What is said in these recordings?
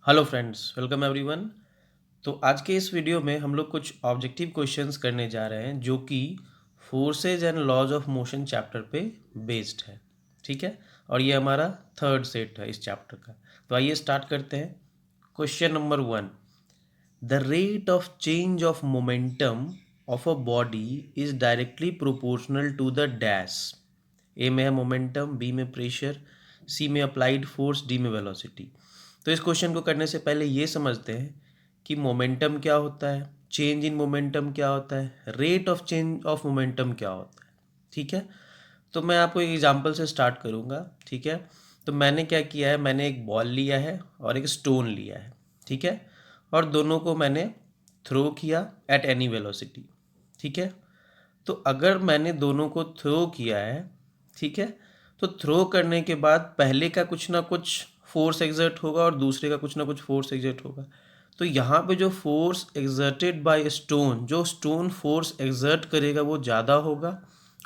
Hello friends, welcome everyone. तो आज के इस वीडियो में हम लोग कुछ ऑब्जेक्टिव क्वेश्चंस करने जा रहे हैं जो कि forces and laws of motion chapter पे बेस्ड है। ठीक है, और ये हमारा थर्ड सेट है इस चैप्टर का। तो आइए स्टार्ट करते हैं। Question number 1, the rate of change of momentum of a body is directly proportional to the dash. A में है मोमेंटम, बी में प्रेशर, सी में अप्लाइड फोर्स, डी में वेलोसिटी। तो इस क्वेश्चन को करने से पहले ये समझते हैं कि मोमेंटम क्या होता है, चेंज इन मोमेंटम क्या होता है, rate of change of momentum क्या होता है। ठीक है, तो मैं आपको एक एग्जांपल से स्टार्ट करूँगा। ठीक है, तो मैंने क्या किया है, मैंने एक बॉल लिया है और एक स्टोन लिया है। ठीक है, और दोनों को मैंने थ्रो किया एट एनी वेलोसिटी। ठीक है, तो अगर मैंने दोनों को थ्रो किया है, ठीक है, तो थ्रो करने के बाद पहले का कुछ ना कुछ फोर्स एग्जर्ट होगा और दूसरे का कुछ ना कुछ फोर्स एग्जर्ट होगा। तो यहाँ पे जो फोर्स एग्जर्टेड बाय स्टोन, जो स्टोन फोर्स एग्जर्ट करेगा वो ज़्यादा होगा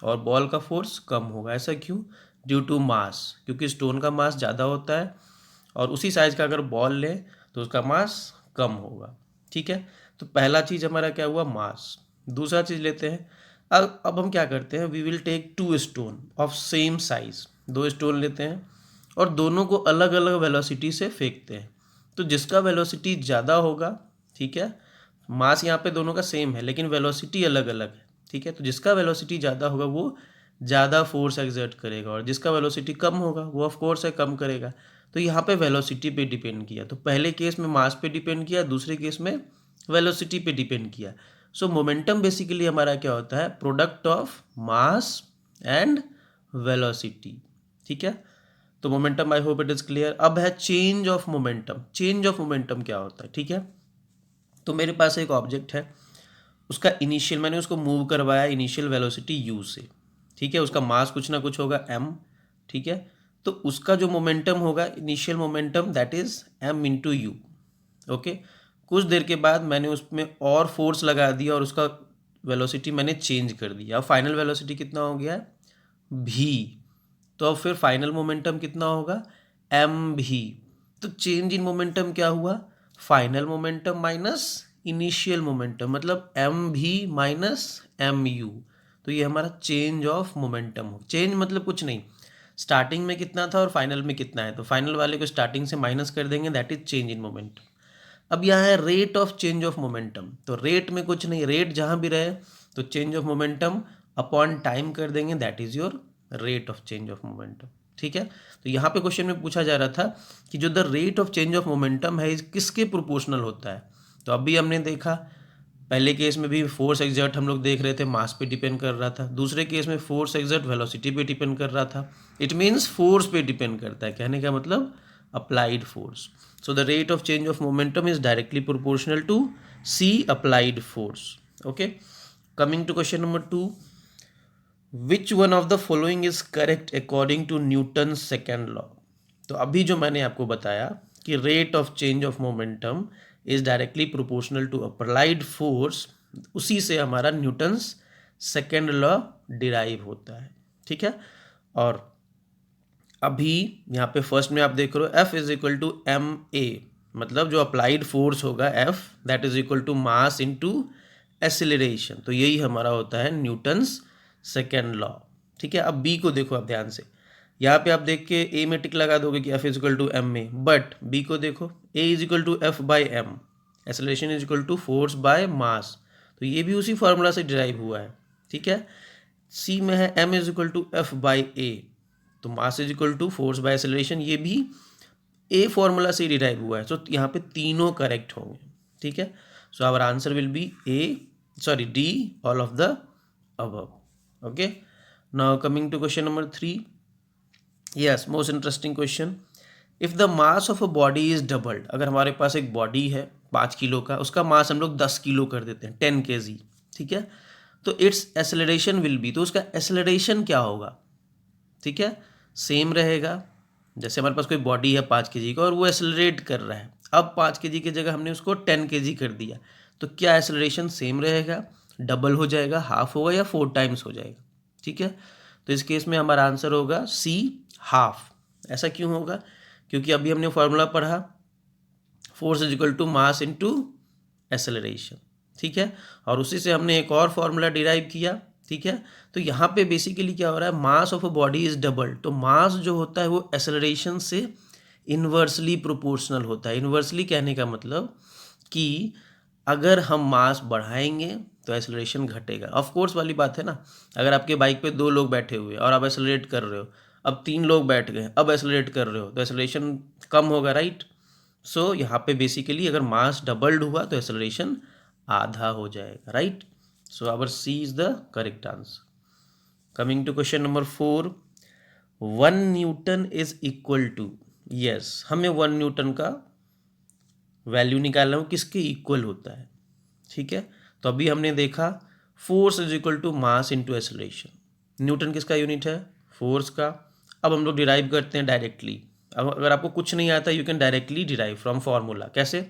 और बॉल का फोर्स कम होगा। ऐसा क्यों? ड्यू टू मास, क्योंकि स्टोन का मास ज़्यादा होता है और उसी साइज का अगर बॉल लें तो उसका मास कम होगा। ठीक है, तो पहला चीज़ हमारा क्या हुआ, मास। दूसरा चीज़ लेते हैं। अब हम क्या करते हैं, we will take two stone of same size. दो स्टोन लेते हैं और दोनों को अलग अलग वेलोसिटी से फेंकते हैं। तो जिसका वेलोसिटी ज़्यादा होगा, ठीक है, मास यहाँ पे दोनों का सेम है लेकिन वेलोसिटी अलग अलग है। ठीक है, तो जिसका वेलोसिटी ज़्यादा होगा वो ज़्यादा फोर्स एक्सर्ट करेगा और जिसका वेलोसिटी कम होगा वो ऑफ कोर्स है कम करेगा। तो यहाँ पे वेलोसिटी पे डिपेंड किया। तो पहले केस में मास पे डिपेंड किया, दूसरे केस में वेलोसिटी पे डिपेंड किया। सो मोमेंटम बेसिकली हमारा क्या होता है, product of mass and velocity. ठीक है, तो momentum, I hope it is clear. अब है change of momentum. Change of momentum क्या होता है? ठीक है, तो मेरे पास एक ऑब्जेक्ट है, उसका इनिशियल, मैंने उसको मूव करवाया इनिशियल वेलोसिटी यू से। ठीक है, उसका मास कुछ ना कुछ होगा एम। ठीक है, तो उसका जो मोमेंटम होगा initial momentum that is m into u. Okay, कुछ देर के बाद मैंने उसमें और फोर्स लगा दिया और उसका वेलोसिटी मैंने चेंज कर दिया। अब फाइनल वेलोसिटी कितना हो गया है, भी। तो अब फिर फाइनल मोमेंटम कितना होगा, एम भी। तो चेंज इन मोमेंटम क्या हुआ, final momentum minus initial momentum, मतलब एम भी माइनस एम यू। तो ये हमारा चेंज ऑफ मोमेंटम हो। चेंज मतलब कुछ नहीं, स्टार्टिंग में कितना था और फाइनल में कितना है, तो फाइनल वाले को स्टार्टिंग से माइनस कर देंगे, that is change in momentum. अब यहाँ है rate of change of momentum. तो रेट में कुछ नहीं, रेट जहाँ भी रहे तो change of momentum upon time कर देंगे, that is your rate of change of momentum. ठीक है, तो यहाँ पे क्वेश्चन में पूछा जा रहा था कि जो the rate of change of momentum है किसके प्रोपोर्शनल होता है। तो अभी हमने देखा, पहले केस में भी फोर्स एग्जर्ट हम लोग देख रहे थे, मास पे डिपेंड कर रहा था। दूसरे केस में फोर्स एग्जर्ट वेलोसिटी पे डिपेंड कर रहा था। इट मीन्स फोर्स पे डिपेंड करता है, कहने का मतलब applied force. So the rate of change of momentum is directly proportional to C applied force. Okay, coming to question number 2, which one of the following is correct according to Newton second law. तो अभी जो मैंने आपको बताया कि rate of change of momentum is directly proportional to applied force, उसी से हमारा न्यूटन्स सेकेंड लॉ डिराइव होता है। ठीक है, और अभी यहाँ पे फर्स्ट में आप देख रहे हो F is equal to M a, मतलब जो अप्लाइड फोर्स होगा F that is equal to mass into acceleration. तो यही हमारा होता है न्यूटन्स सेकेंड लॉ। ठीक है, अब बी को देखो आप ध्यान से, यहाँ पे आप देख के ए में टिक लगा दोगे कि F is equal to M A, but B को देखो, A is equal to F by M, acceleration is equal to force by mass. तो ये भी उसी फॉर्मूला से डिराइव हुआ है। ठीक है, सी में है m is equal to F by a, तो mass is equal to force by acceleration, ये भी ए फॉर्मूला से डिराइव हुआ है। तो यहाँ पे तीनों करेक्ट होंगे। ठीक है, so our answer will be D, all of the above. Okay, now coming to question number 3, yes, most interesting question. If the mass of a body is doubled, अगर हमारे पास एक बॉडी है 5 किलो का, उसका मास हम लोग 10 किलो कर देते हैं, 10 kg। ठीक है, तो इट्स एक्सेलरेशन विल बी, तो उसका एक्सेलरेशन क्या होगा? ठीक है, सेम रहेगा। जैसे हमारे पास कोई बॉडी है 5 kg का और वो एक्सेलरेट कर रहा है, अब 5 kg की जगह हमने उसको 10 kg कर दिया, तो क्या एक्सेलरेशन सेम रहेगा, डबल हो जाएगा, हाफ होगा या 4 टाइम्स हो जाएगा? ठीक है, तो इस केस में हमारा आंसर होगा सी, हाफ। ऐसा क्यों होगा? क्योंकि अभी हमने फॉर्मूला पढ़ा, force is equal to mass into acceleration, ठीक है। और उसी से हमने एक और फॉर्मूला डिराइव किया, ठीक है। तो यहाँ पे बेसिकली क्या हो रहा है, मास of a body is double, तो मास जो होता है वो एक्सेलरेशन से इन्वर्सली प्रोपोर्शनल होता है। इन्वर्सली कहने का मतलब कि अगर हम मास बढ़ाएंगे तो एक्सेलरेशन घटेगा। ऑफ कोर्स वाली बात है ना, अगर आपके बाइक पे 2 लोग बैठे हुए और आप एक्सेलरेट कर रहे हो, अब 3 लोग बैठ गए, अब एक्सेलरेट कर रहे हो तो एक्सेलरेशन कम होगा, राइट। सो यहाँ पे बेसिकली अगर मास डबल्ड हुआ तो एक्सेलरेशन आधा हो जाएगा, right. So our C is the correct answer. Coming to question number 4, 1 newton is equal to, yes हमें 1 न्यूटन का वैल्यू निकालना हो किसके इक्वल होता है, ठीक है। तो अभी हमने देखा force is equal to mass into acceleration. Newton किसका यूनिट है, फोर्स का। अब हम लोग डिराइव करते हैं डायरेक्टली। अब अगर आपको कुछ नहीं आता you can directly derive from formula. कैसे,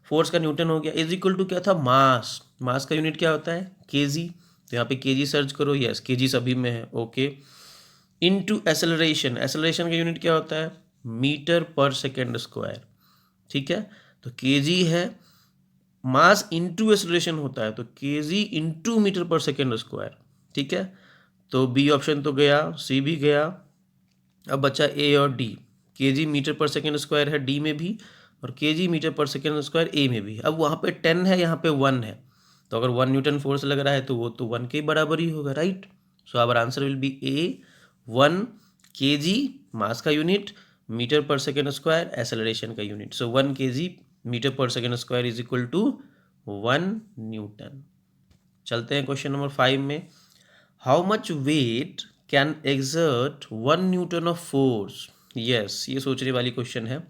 फोर्स का न्यूटन हो गया, इज इक्वल टू क्या था, मास। मास का यूनिट क्या होता है, केजी। तो यहाँ पे केजी सर्च करो, यस केजी सभी में है, ओके। इनटू एक्सेलरेशन, एक्सेलरेशन का यूनिट क्या होता है, मीटर पर सेकेंड स्क्वायर, ठीक है। तो केजी है, मास इंटू एक्सेलरेशन होता है तो KG into metre per second square, ठीक है। तो बी ऑप्शन तो गया, सी भी गया, अब बचा ए और D. KG metre per second square है डी में भी, और KG metre per second square ए में भी। अब वहाँ पे 10 है, यहाँ पे 1 है, तो अगर 1 न्यूटन फोर्स लग रहा है तो वो तो 1 के बराबर ही होगा, right. So our answer will be A 1 kg mass का unit, metre per second square acceleration का unit. So 1 kg metre per second square is equal to 1 newton. चलते हैं क्वेश्चन नंबर 5 में। How much weight can exert 1 newton of force, yes ये सोचने वाली question है।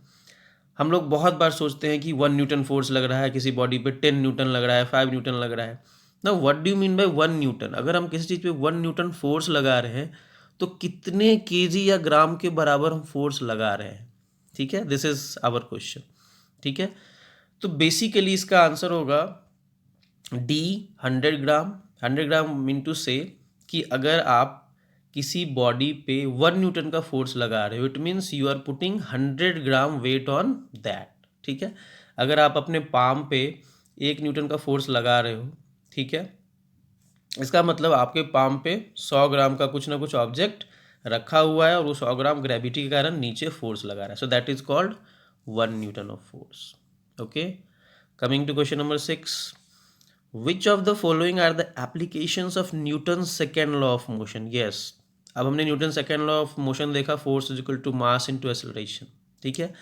हम लोग बहुत बार सोचते हैं कि 1 न्यूटन फोर्स लग रहा है किसी बॉडी पे, 10 न्यूटन लग रहा है, 5 न्यूटन लग रहा है ना। What do you mean by 1 Newton. अगर हम किसी चीज़ पे 1 न्यूटन फोर्स लगा रहे हैं तो कितने केजी या ग्राम के बराबर हम फोर्स लगा रहे हैं, ठीक है। दिस इज आवर क्वेश्चन, ठीक है। तो बेसिकली इसका आंसर होगा D 100 gram. 100 gram mean to say कि अगर आप किसी बॉडी पे 1 न्यूटन का फोर्स लगा रहे हो, it means you are putting 100 gram weight on that, ठीक है। अगर आप अपने पाम पे 1 न्यूटन का फोर्स लगा रहे हो, ठीक है, इसका मतलब आपके पाम पे 100 ग्राम का कुछ ना कुछ ऑब्जेक्ट रखा हुआ है और वो 100 ग्राम ग्रेविटी के कारण नीचे फोर्स लगा रहा है। So that is called 1 newton of force, okay. Coming to question number 6, which of the following are the applications of Newton second law of motion, yes. अब हमने Newton second law of motion देखा, force is equal to mass into acceleration, ठीक है।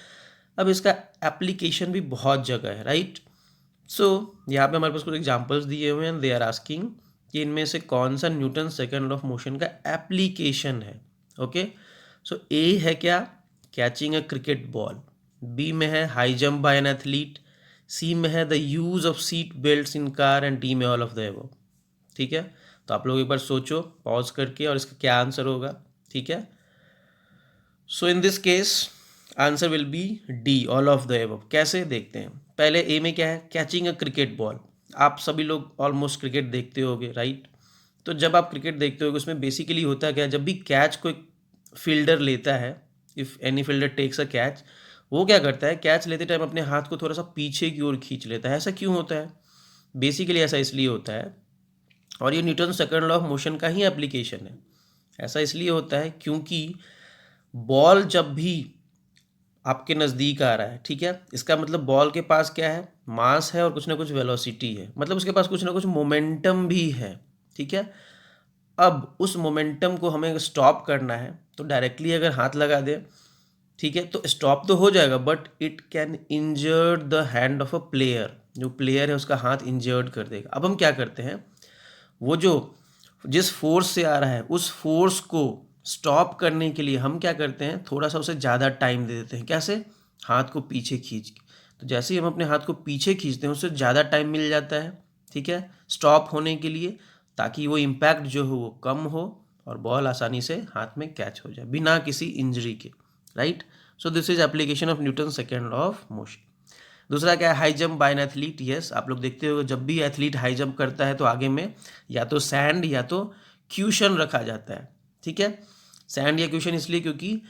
अब इसका application भी बहुत जगह है, राइट। सो यहाँ पे हमारे पास कुछ एग्जांपल्स दिए हुए हैं, दे आर आस्किंग कि इनमें से कौन सा Newton second law of motion का एप्लीकेशन है, ओके। सो ए है क्या, catching a cricket ball. B में है high jump by an athlete. C में है the use of seat belts in car, and D में ऑल ऑफ द अबव, ठीक है। तो आप लोग एक बार सोचो पॉज करके और इसका क्या आंसर होगा, ठीक है। So in this case answer will be D all of the above. कैसे देखते हैं, पहले ए में क्या है, कैचिंग अ क्रिकेट बॉल। आप सभी लोग ऑलमोस्ट क्रिकेट देखते होगे, राइट। तो जब आप क्रिकेट देखते होगे उसमें बेसिकली होता क्या है, जब भी कैच कोई फील्डर लेता है, if any fielder takes a catch, वो क्या करता है, कैच लेते टाइम अपने हाथ को थोड़ा सा पीछे की ओर खींच लेता है। ऐसा क्यों होता है, बेसिकली ऐसा इसलिए होता है, और ये Newton second law of motion का ही एप्लीकेशन है। ऐसा इसलिए होता है क्योंकि बॉल जब भी आपके नज़दीक आ रहा है, ठीक है, इसका मतलब बॉल के पास क्या है, मास है और कुछ ना कुछ वेलोसिटी है, मतलब उसके पास कुछ ना कुछ मोमेंटम भी है, ठीक है। अब उस मोमेंटम को हमें स्टॉप करना है तो डायरेक्टली अगर हाथ लगा दे, ठीक है, तो स्टॉप तो हो जाएगा, but it can injured the hand of a player. जो प्लेयर है उसका हाथ इंजर्ड कर देगा। अब हम क्या करते हैं, वो जो जिस फोर्स से आ रहा है उस फोर्स को स्टॉप करने के लिए हम क्या करते हैं, थोड़ा सा उसे ज़्यादा टाइम दे देते हैं। कैसे, हाथ को पीछे खींच के। तो जैसे ही हम अपने हाथ को पीछे खींचते हैं उससे ज़्यादा टाइम मिल जाता है, ठीक है, स्टॉप होने के लिए, ताकि वो इम्पैक्ट जो हो वो कम हो और बॉल आसानी से हाथ में कैच हो जाए बिना किसी इंजरी के, right. So this is application of Newton second law of motion. दूसरा क्या है, high jump by an athlete. Yes, आप लोग देखते हो जब भी एथलीट हाई जंप करता है तो आगे में या तो सैंड या तो क्यूशन रखा जाता है, ठीक है। सैंड या क्यूशन इसलिए क्योंकि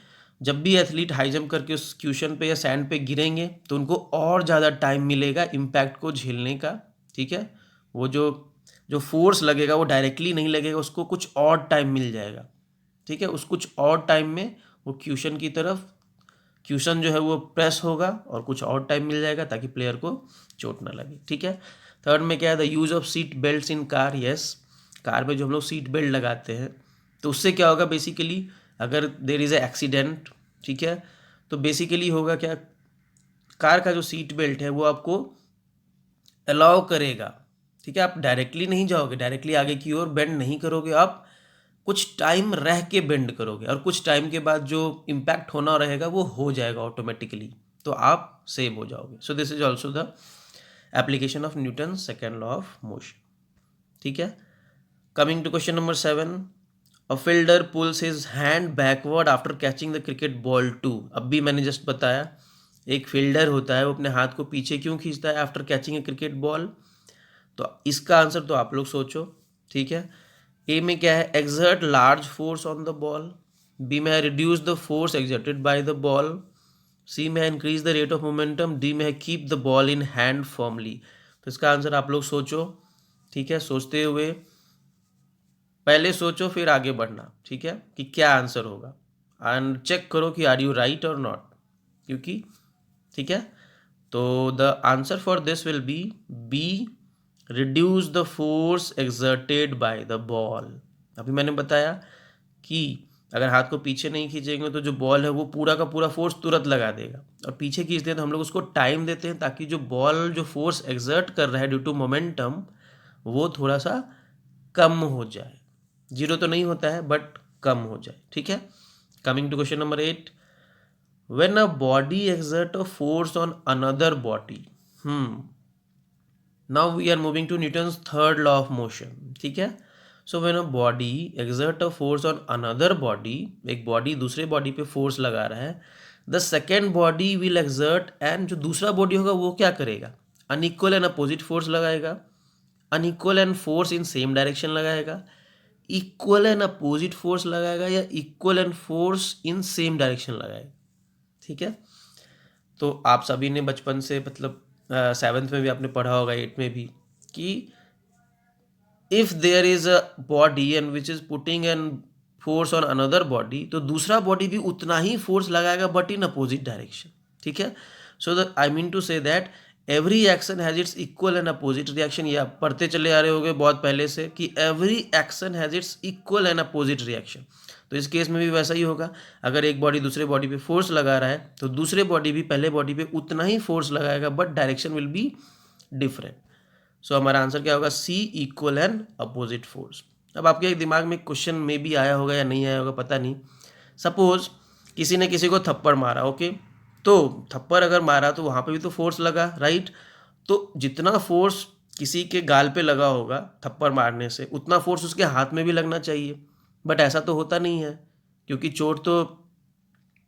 जब भी एथलीट हाई जंप करके उस क्वेश्चन पे या सैंड पे गिरेंगे तो उनको और ज़्यादा टाइम मिलेगा इम्पैक्ट को झेलने का, ठीक है। वो जो जो फोर्स लगेगा वो डायरेक्टली नहीं लगेगा, उसको कुछ और टाइम मिल जाएगा, ठीक है। उस कुछ और टाइम में वो क्वेश्चन की तरफ क्वेश्चन जो है वो प्रेस होगा और कुछ और टाइम मिल जाएगा ताकि प्लेयर को चोट ना लगे, ठीक है। थर्ड में क्या है, the use of seat belts in car. Yes, car में जो हम लोग सीट बेल्ट लगाते हैं तो उससे क्या होगा, बेसिकली अगर देर इज़ ए एक्सीडेंट, ठीक है, तो बेसिकली होगा क्या, कार का जो सीट बेल्ट है वो आपको अलाउ करेगा, ठीक है। आप डायरेक्टली नहीं जाओगे, डायरेक्टली आगे की ओर बेंड नहीं करोगे, आप कुछ टाइम रह के बेंड करोगे और कुछ टाइम के बाद जो इम्पैक्ट होना रहेगा वो हो जाएगा ऑटोमेटिकली, तो आप सेव हो जाओगे। So this is also the application of Newton second law of motion, ठीक है। Coming to question number 7, a fielder pulls his hand backward after catching the cricket ball to. अब भी मैंने जस्ट बताया, एक फील्डर होता है वो अपने हाथ को पीछे क्यों खींचता है आफ्टर कैचिंग ए क्रिकेट बॉल, तो इसका आंसर तो आप लोग सोचो, ठीक है। ए में क्या है, exert large force on the ball. B में है reduce the force exerted by the ball. C में है increase the rate of momentum. D में है keep the ball in hand formally. तो इसका आंसर आप लोग सोचो, ठीक है। सोचते हुए पहले सोचो फिर आगे बढ़ना, ठीक है, कि क्या आंसर होगा, एंड चेक करो कि आर यू राइट और नॉट, क्योंकि ठीक है। तो the answer for this will be reduce the force exerted by the ball. अभी मैंने बताया कि अगर हाथ को पीछे नहीं खींचेंगे तो जो बॉल है वो पूरा का पूरा फोर्स तुरंत लगा देगा, और पीछे खींचते हैं तो हम लोग उसको टाइम देते हैं ताकि जो बॉल जो फोर्स एक्सर्ट कर रहा है ड्यू टू मोमेंटम वो थोड़ा सा कम हो जाए, जीरो तो नहीं होता है बट कम हो जाए, ठीक है। Coming to question number 8, when a body exert a force on another body, now we are moving to Newton's third law of motion, ठीक है। so when a body exert a force on another body, एक body दूसरे body पे force लगा रहा है, the second body will exert, and जो दूसरा बॉडी होगा वो क्या करेगा, अनइक्वल एंड अपोजिट फोर्स लगाएगा, unequal and force in same direction लगाएगा, इक्वल एंड अपोजिट फोर्स लगाएगा, या equal and force in same direction लगाएगा, ठीक है। तो आप सभी ने बचपन से मतलब 7th में भी आपने पढ़ा होगा, 8th में भी, कि if there is a body and which is putting an force on another body, तो दूसरा बॉडी भी उतना ही फोर्स लगाएगा बट इन अपोजिट डायरेक्शन, ठीक है। So the I mean to say that every action has its equal and opposite reaction. ये आप पढ़ते चले आ रहे होंगे बहुत पहले से कि every action has its equal and opposite reaction. तो इस केस में भी वैसा ही होगा, अगर एक बॉडी दूसरे बॉडी पे फोर्स लगा रहा है तो दूसरे बॉडी भी पहले बॉडी पे उतना ही फोर्स लगाएगा but direction will be different. So हमारा आंसर क्या होगा, C, equal and opposite force. अब आपके दिमाग में क्वेश्चन में भी आया होगा या नहीं आया होगा पता नहीं, सपोज किसी ने किसी को थप्पड़ मारा, ओके, तो थप्पड़ अगर मारा तो वहाँ पे भी तो फोर्स लगा, राइट। तो जितना फोर्स किसी के गाल पे लगा होगा थप्पड़ मारने से उतना फोर्स उसके हाथ में भी लगना चाहिए, बट ऐसा तो होता नहीं है, क्योंकि चोट तो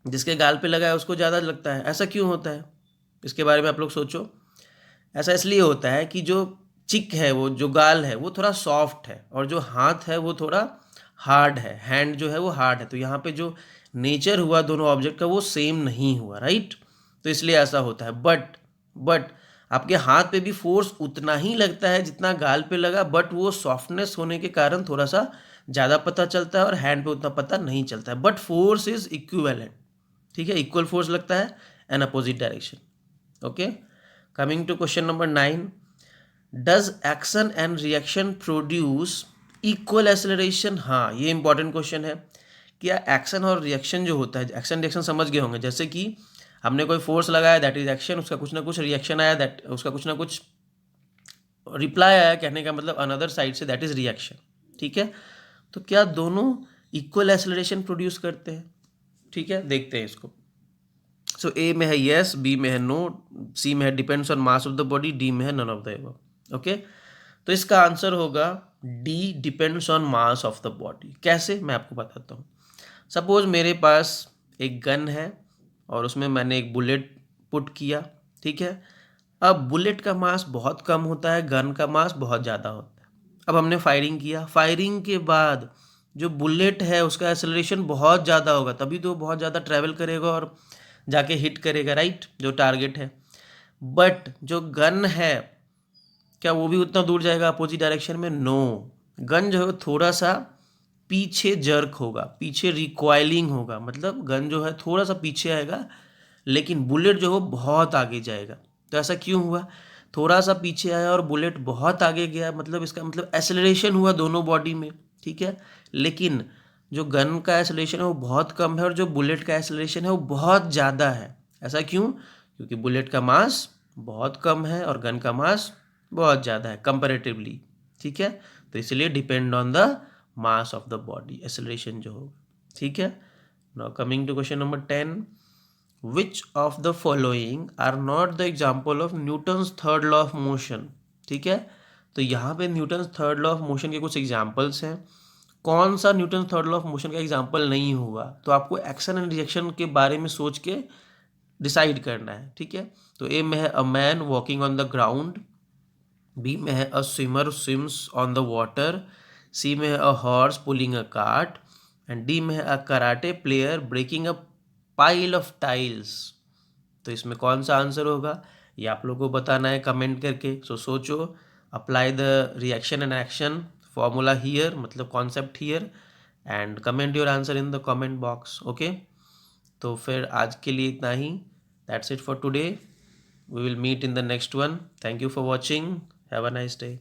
जिसके गाल पे लगा है उसको ज़्यादा लगता है। ऐसा क्यों होता है, इसके बारे में आप लोग सोचो। ऐसा इसलिए होता है कि जो चिक है, वो जो गाल है वो थोड़ा सॉफ्ट है और जो हाथ है वो थोड़ा हार्ड है, हैंड जो है वो हार्ड है, तो यहाँ पे जो नेचर हुआ दोनों ऑब्जेक्ट का वो सेम नहीं हुआ, राइट। तो इसलिए ऐसा होता है, बट आपके हाथ पे भी फोर्स उतना ही लगता है जितना गाल पे लगा, बट वो सॉफ्टनेस होने के कारण थोड़ा सा ज़्यादा पता चलता है और हैंड पे उतना पता नहीं चलता है, बट फोर्स इज इक्विवेलेंट, ठीक है, इक्वल फोर्स लगता है and opposite direction. Okay, coming to question number 9, does action and reaction produce equal acceleration. हाँ, ये इंपॉर्टेंट क्वेश्चन है। क्या एक्शन और रिएक्शन जो होता है, एक्शन रिएक्शन समझ गए होंगे, जैसे कि हमने कोई फोर्स लगाया दैट इज एक्शन, उसका कुछ ना कुछ रिएक्शन आया दैट, उसका कुछ ना कुछ रिप्लाई आया, कहने का मतलब अनदर साइड से, दैट इज रिएक्शन, ठीक है। तो क्या दोनों इक्वल एक्सेलरेशन प्रोड्यूस करते हैं, ठीक है, देखते हैं इसको। सो ए में है येस, बी में है नो, सी में है depends on mass of the body, D में है none of the above. Okay, तो इसका आंसर होगा D, depends on mass of the body. कैसे, मैं आपको बताता हूँ। सपोज मेरे पास एक गन है और उसमें मैंने एक बुलेट पुट किया, ठीक है। अब बुलेट का मास बहुत कम होता है, गन का मास बहुत ज़्यादा होता है। अब हमने फायरिंग किया, फायरिंग के बाद जो बुलेट है उसका एक्सेलरेशन बहुत ज़्यादा होगा, तभी तो बहुत ज़्यादा ट्रैवल करेगा और जाके हिट करेगा, राइट, जो टारगेट है। बट जो गन है, क्या वो भी उतना दूर जाएगा अपोजिट डायरेक्शन में? नो। गन जो है थोड़ा सा पीछे जर्क होगा, पीछे रिकॉइलिंग होगा, मतलब गन जो है थोड़ा सा पीछे आएगा, लेकिन बुलेट जो है बहुत आगे जाएगा। तो ऐसा क्यों हुआ? थोड़ा सा पीछे आया और बुलेट बहुत आगे गया, मतलब इसका मतलब एक्सेलरेशन हुआ दोनों बॉडी में, ठीक है। लेकिन जो गन का एक्सेलरेशन है वो बहुत कम है और जो बुलेट का एक्सेलरेशन है वो बहुत ज़्यादा है। ऐसा क्यों? क्योंकि बुलेट का मास बहुत कम है और गन का मास बहुत ज़्यादा है कंपैरेटिवली, ठीक है। तो इसलिए depend on the mass of the body acceleration जो हो, ठीक है। Now coming to question number 10, which of the following are not the example of Newton's third law of motion, ठीक है। तो यहाँ पे Newton's third law of motion के कुछ एग्जाम्पल्स हैं। कौन सा Newton third law of motion का एग्जाम्पल नहीं होगा? तो आपको एक्शन एंड रिएक्शन के बारे में सोच के डिसाइड करना है, ठीक है। तो ए में है a man walking on the ground, B में है a swimmer swims on the water, C में है a horse pulling a cart, and D में है a karate player breaking a pile of tiles. तो इसमें कौन सा आंसर होगा ये आप लोगों को बताना है कमेंट करके। सो सोचो, apply the reaction and action formula here, मतलब concept here, and comment your answer in the comment box, okay. तो फिर आज के लिए इतना ही, that's it for today, we will meet in the next one. Thank you for watching. Have a nice day.